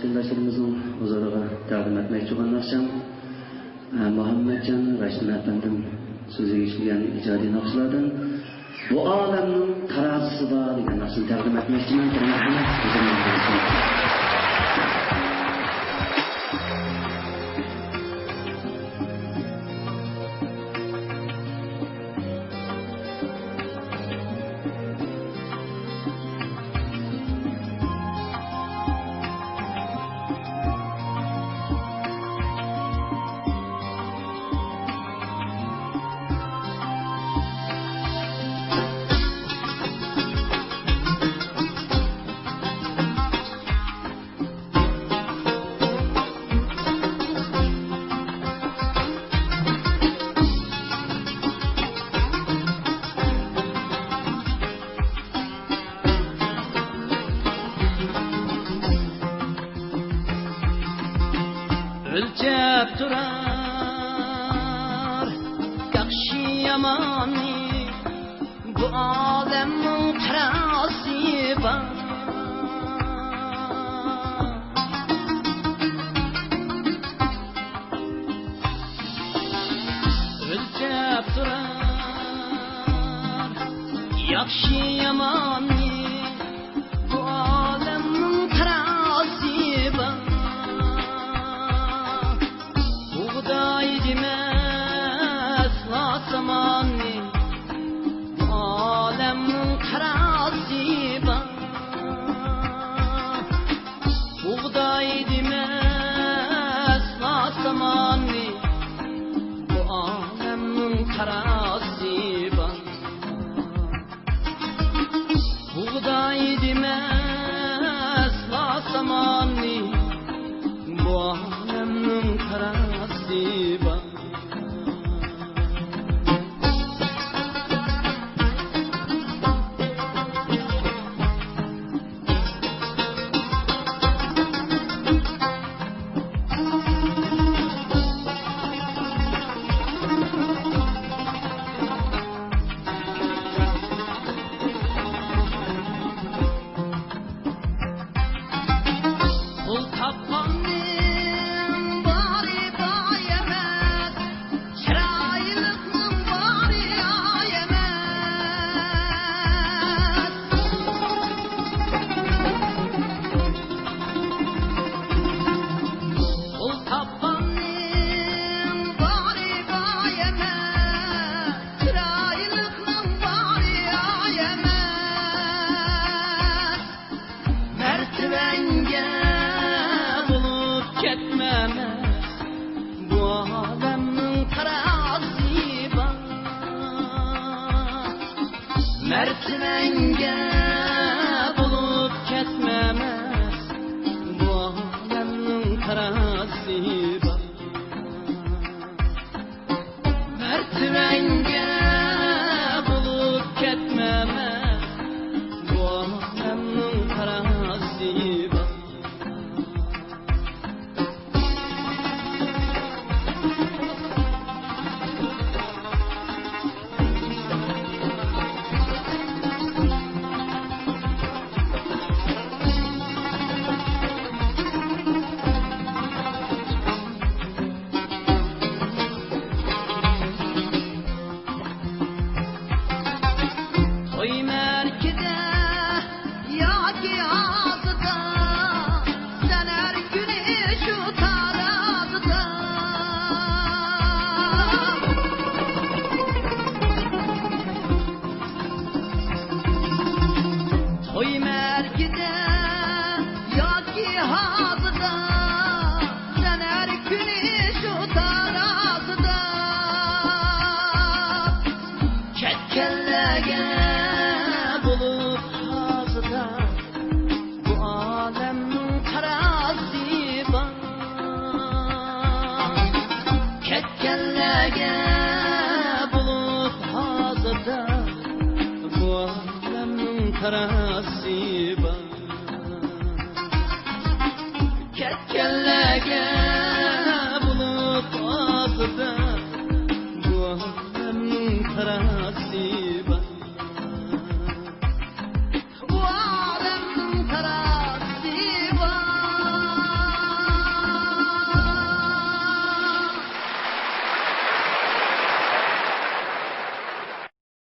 tillashimizning huzuriga taqdim etmoqchi bo'lgan naqsham Muhammadjon Rashid efendim so'ziga kelgan ijodiy naqshlardan bu olamning tarazisi bor degan narsani taqdim etmoqchiman. Ölçep durar yakşı yamanı bu alemin terası var. Ölçep durar yakşı yamanı bu alemin terası var. Demez la zamanı alemin terası var. Buğday demez la zamanı bu alemin terası var. Buğday demez la zamanı bu alemin terası var. Mertmenge bulup ketmemez bu alemin terası var. Mertmenge bulup ketmemez bu alemin terası var. Terası var.